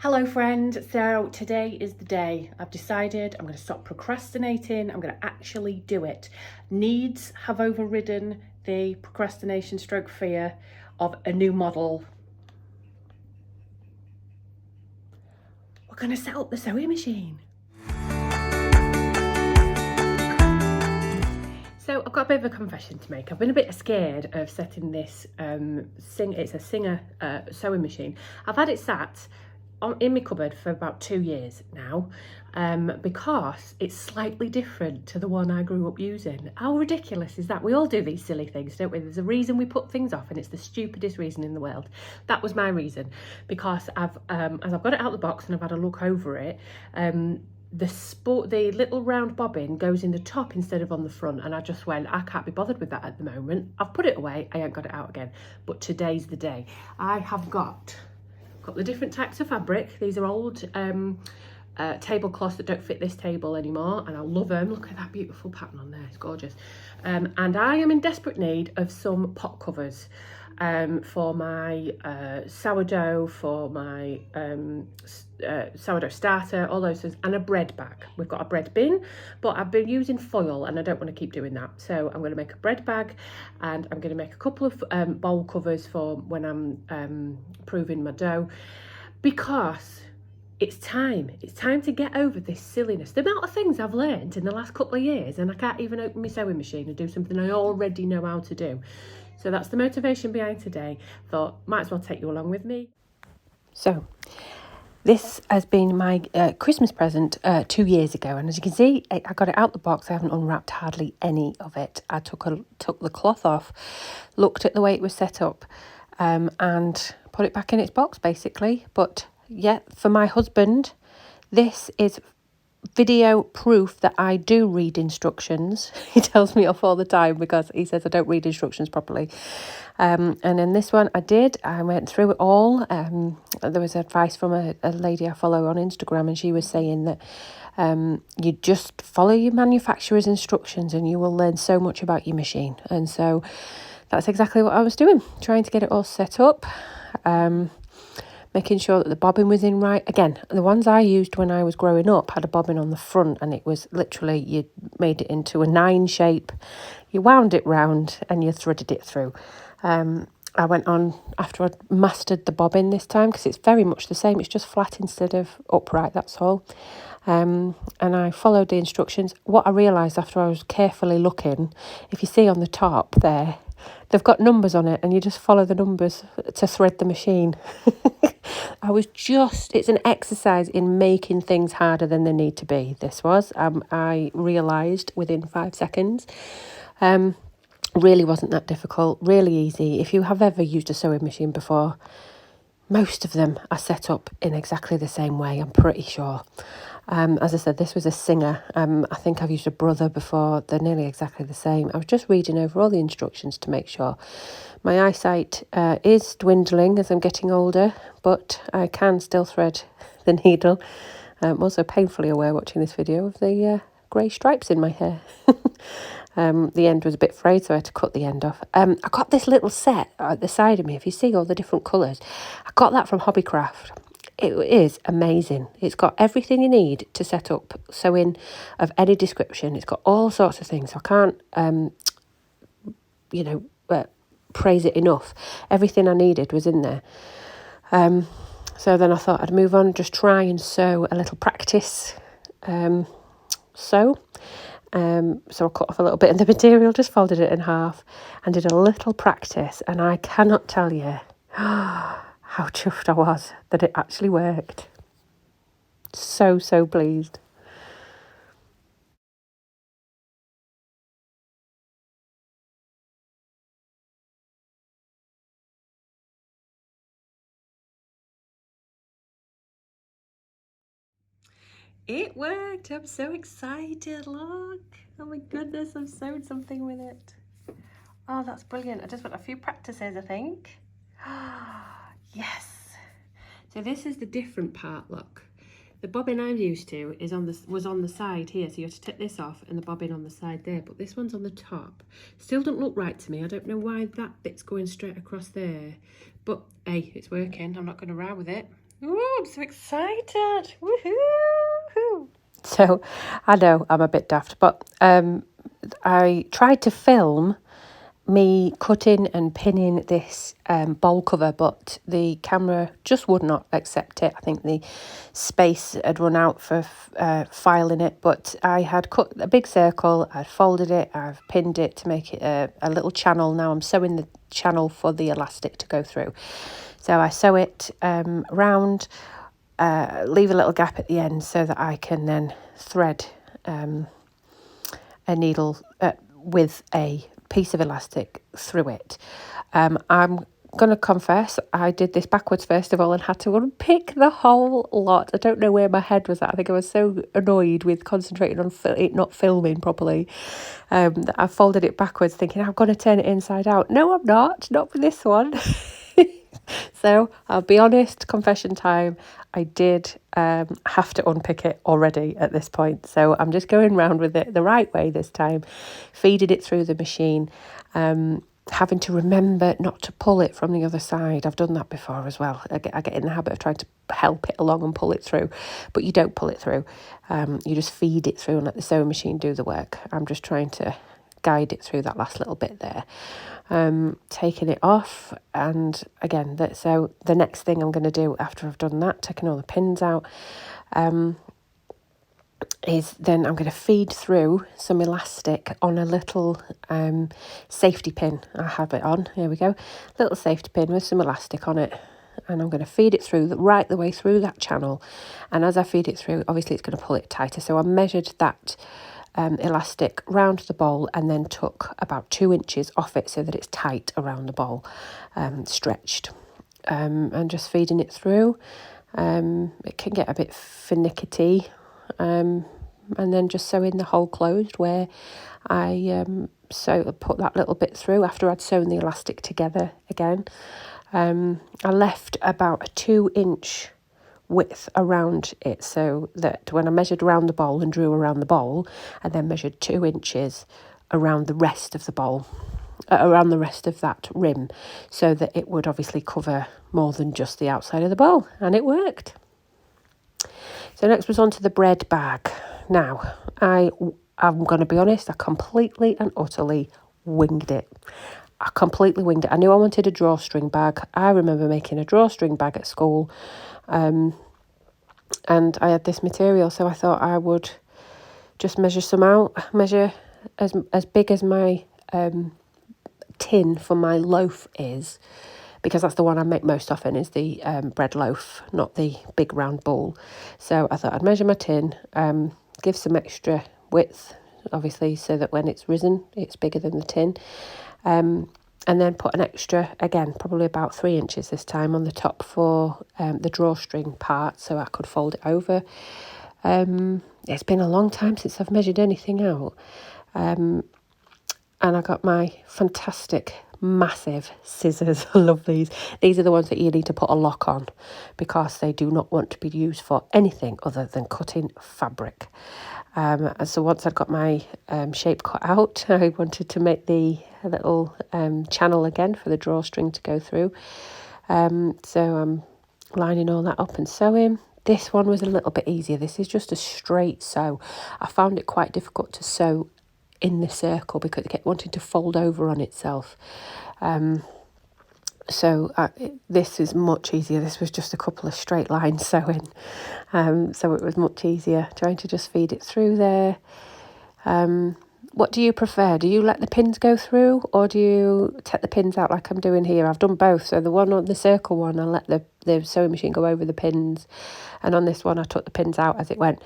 Hello friend, so today is the day. I've decided I'm going to stop procrastinating, I'm going to actually do it. Needs have overridden the procrastination stroke fear of a new model. We're going to set up the sewing machine. So I've got a bit of a confession to make. I've been a bit scared of setting this it's a Singer sewing machine. I've had it sat in my cupboard for about 2 years now, because it's slightly different to the one I grew up using. How ridiculous is that? We all do these silly things, don't we? There's a reason we put things off, and it's the stupidest reason in the world. That was my reason, because as I've got it out of the box and I've had a look over it, the little round bobbin goes in the top instead of on the front, and I just went, I can't be bothered with that at the moment. I've put it away, I ain't got it out again. But today's the day. I have got the different types of fabric. These are old tablecloths that don't fit this table anymore, and I love them. Look at that beautiful pattern on there, it's gorgeous. And I am in desperate need of some pot covers for my sourdough, for my sourdough starter, all those things, and a bread bag. We've got a bread bin, but I've been using foil and I don't want to keep doing that. So I'm going to make a bread bag, and I'm going to make a couple of bowl covers for when I'm proving my dough, because it's time to get over this silliness. The amount of things I've learned in the last couple of years, and I can't even open my sewing machine and do something I already know how to do. So that's the motivation behind today. Thought, might as well take you along with me. So this has been my Christmas present 2 years ago, and as you can see, I got it out the box. I haven't unwrapped hardly any of it. I took the cloth off, looked at the way it was set up, and put it back in its box basically. But yeah, for my husband, this is video proof that I do read instructions. He tells me off all the time because he says I don't read instructions properly. And in this one I did. I went through it all. There was advice from a lady I follow on Instagram, and she was saying that you just follow your manufacturer's instructions and you will learn so much about your machine. And so that's exactly what I was doing, trying to get it all set up. Making sure that the bobbin was in right. Again, the ones I used when I was growing up had a bobbin on the front, and it was literally, you made it into a 9 shape, you wound it round and you threaded it through. I went on after I'd mastered the bobbin this time, because it's very much the same, it's just flat instead of upright, that's all. And I followed the instructions. What I realised after I was carefully looking, if you see on the top there, they've got numbers on it, and you just follow the numbers to thread the machine. It's an exercise in making things harder than they need to be. This was, I realised within 5 seconds. Really wasn't that difficult, really easy. If you have ever used a sewing machine before, most of them are set up in exactly the same way, I'm pretty sure. As I said, this was a Singer. I think I've used a Brother before. They're nearly exactly the same. I was just reading over all the instructions to make sure. My eyesight is dwindling as I'm getting older, but I can still thread the needle. I'm also painfully aware watching this video of the grey stripes in my hair. The end was a bit frayed, so I had to cut the end off. I got this little set at the side of me. If you see all the different colours, I got that from Hobbycraft. It is amazing. It's got everything you need to set up sewing of any description. It's got all sorts of things. I can't, praise it enough. Everything I needed was in there. So then I thought I'd move on, just try and sew a little practice sew. So I cut off a little bit of the material, just folded it in half and did a little practice. And I cannot tell you how chuffed I was that it actually worked. So pleased. It worked. I'm so excited. Look. Oh my goodness, I've sewed something with it. Oh, that's brilliant. I just want a few practices, I think. Yes. So this is the different part, look. The bobbin I'm used to was on the side here, so you have to take this off and the bobbin on the side there, but this one's on the top. Still don't look right to me. I don't know why that bit's going straight across there, but hey, it's working. I'm not going to row with it. Ooh, I'm so excited. Woohoo! So, I know I'm a bit daft, but I tried to film me cutting and pinning this bowl cover, but the camera just would not accept it. I think the space had run out for filing it, but I had cut a big circle, I'd folded it, I've pinned it to make it a little channel. Now I'm sewing the channel for the elastic to go through. So I sew it round, leave a little gap at the end so that I can then thread a needle with a piece of elastic through it. I'm going to confess, I did this backwards first of all and had to unpick the whole lot. I don't know where my head was at. I think I was so annoyed with concentrating on it not filming properly that I folded it backwards thinking I'm going to turn it inside out. No, I'm not for this one. So I'll be honest, confession time, I did have to unpick it already at this point. So I'm just going round with it the right way this time, feeding it through the machine, having to remember not to pull it from the other side. I've done that before as well. I get in the habit of trying to help it along and pull it through, but you don't pull it through. You just feed it through and let the sewing machine do the work. I'm just trying to guide it through that last little bit there. Taking it off, and again, so the next thing I'm going to do after I've done that, taking all the pins out, is then I'm going to feed through some elastic on a little safety pin. I have it on, here we go, little safety pin with some elastic on it, and I'm going to feed it through right the way through that channel. And as I feed it through, obviously it's going to pull it tighter, so I measured that elastic round the bowl and then took about 2 inches off it so that it's tight around the bowl, stretched, and just feeding it through. It can get a bit finicky, and then just sewing the hole closed where I put that little bit through after I'd sewn the elastic together again. I left about a 2-inch width around it, so that when I measured around the bowl and drew around the bowl, I then measured 2 inches around the rest of the bowl, around the rest of that rim, so that it would obviously cover more than just the outside of the bowl, and it worked. So next was onto the bread bag. Now, I'm going to be honest, I completely and utterly winged it. I completely winged it. I knew I wanted a drawstring bag. I remember making a drawstring bag at school, and I had this material, so I thought I would just measure as big as my tin for my loaf is, because that's the one I make most often, is the bread loaf, not the big round bowl. So I thought I'd measure my tin, give some extra width, obviously, so that when it's risen, it's bigger than the tin. And then put an extra, again, probably about 3 inches this time, on the top for the drawstring part, so I could fold it over. It's been a long time since I've measured anything out. And I got my fantastic, massive scissors. I love these. These are the ones that you need to put a lock on, because they do not want to be used for anything other than cutting fabric. And so once I'd got my shape cut out, I wanted to make the little channel again for the drawstring to go through. So I'm lining all that up and sewing. This one was a little bit easier. This is just a straight sew. I found it quite difficult to sew in the circle because it kept wanting to fold over on itself. So this is much easier. This was just a couple of straight lines sewing. So it was much easier trying to just feed it through there. What do you prefer? Do you let the pins go through, or do you take the pins out like I'm doing here? I've done both. So the one on the circle one, I let the sewing machine go over the pins. And on this one, I took the pins out as it went.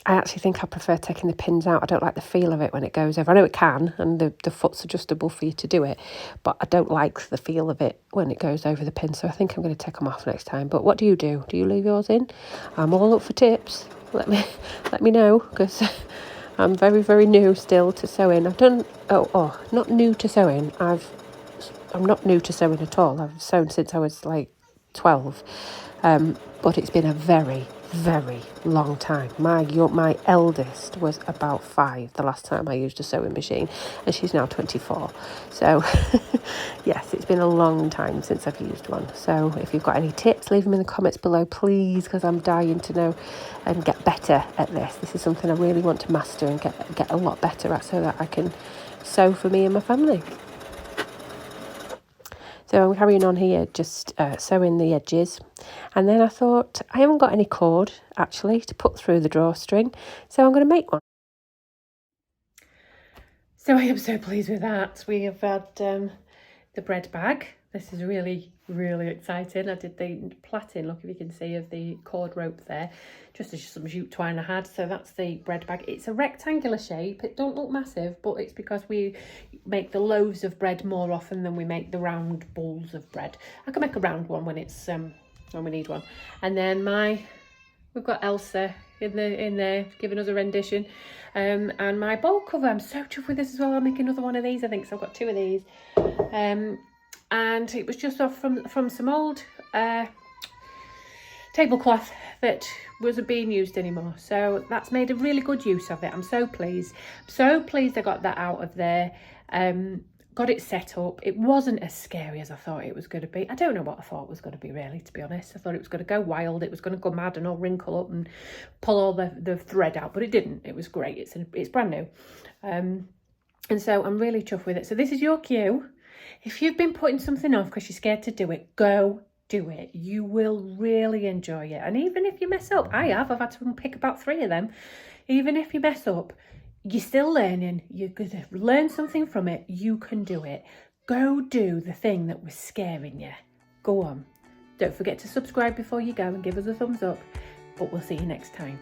I actually think I prefer taking the pins out. I don't like the feel of it when it goes over. I know it can, and the foot's adjustable for you to do it, but I don't like the feel of it when it goes over the pin, so I think I'm going to take them off next time. But what do you do? Do you leave yours in? I'm all up for tips. Let me know, because I'm very, very new still to sewing. I've done, not new to sewing. I'm not new to sewing at all. I've sewn since I was like 12, but it's been a very, very long time. My eldest was about 5 the last time I used a sewing machine, and she's now 24. So yes, it's been a long time since I've used one. So if you've got any tips, leave them in the comments below, please, because I'm dying to know and get better at this. This is something I really want to master and get a lot better at, so that I can sew for me and my family. So I'm carrying on here, just sewing the edges. And then I thought, I haven't got any cord, actually, to put through the drawstring, so I'm going to make one. So I am so pleased with that. We have had the bread bag. This is really, really exciting. I did the plaiting, look if you can see, of the cord rope there, just as some jute twine I had. So that's the bread bag. It's a rectangular shape. It don't look massive, but it's because we make the loaves of bread more often than we make the round balls of bread. I can make a round one when it's when we need one. And then we've got Elsa in there giving us a rendition, and my bowl cover. I'm so chuffed with this as well. I'll make another one of these, I think. So I've got 2 of these, and it was just off from some old tablecloth that wasn't being used anymore. So that's made a really good use of it. I'm so pleased. So pleased I got that out of there. Got it set up. It wasn't as scary as I thought it was going to be. I don't know what I thought it was going to be, really, to be honest. I thought it was going to go wild. It was going to go mad and all wrinkle up and pull all the thread out, but it didn't. It was great. It's brand new. And so I'm really chuffed with it. So this is your cue. If you've been putting something off because you're scared to do it, go do it. You will really enjoy it. And even if you mess up, I've had to pick about 3 of them. Even if you mess up, you're still learning. You're going to learn something from it. You can do it. Go do the thing that was scaring you. Go on. Don't forget to subscribe before you go and give us a thumbs up. But we'll see you next time.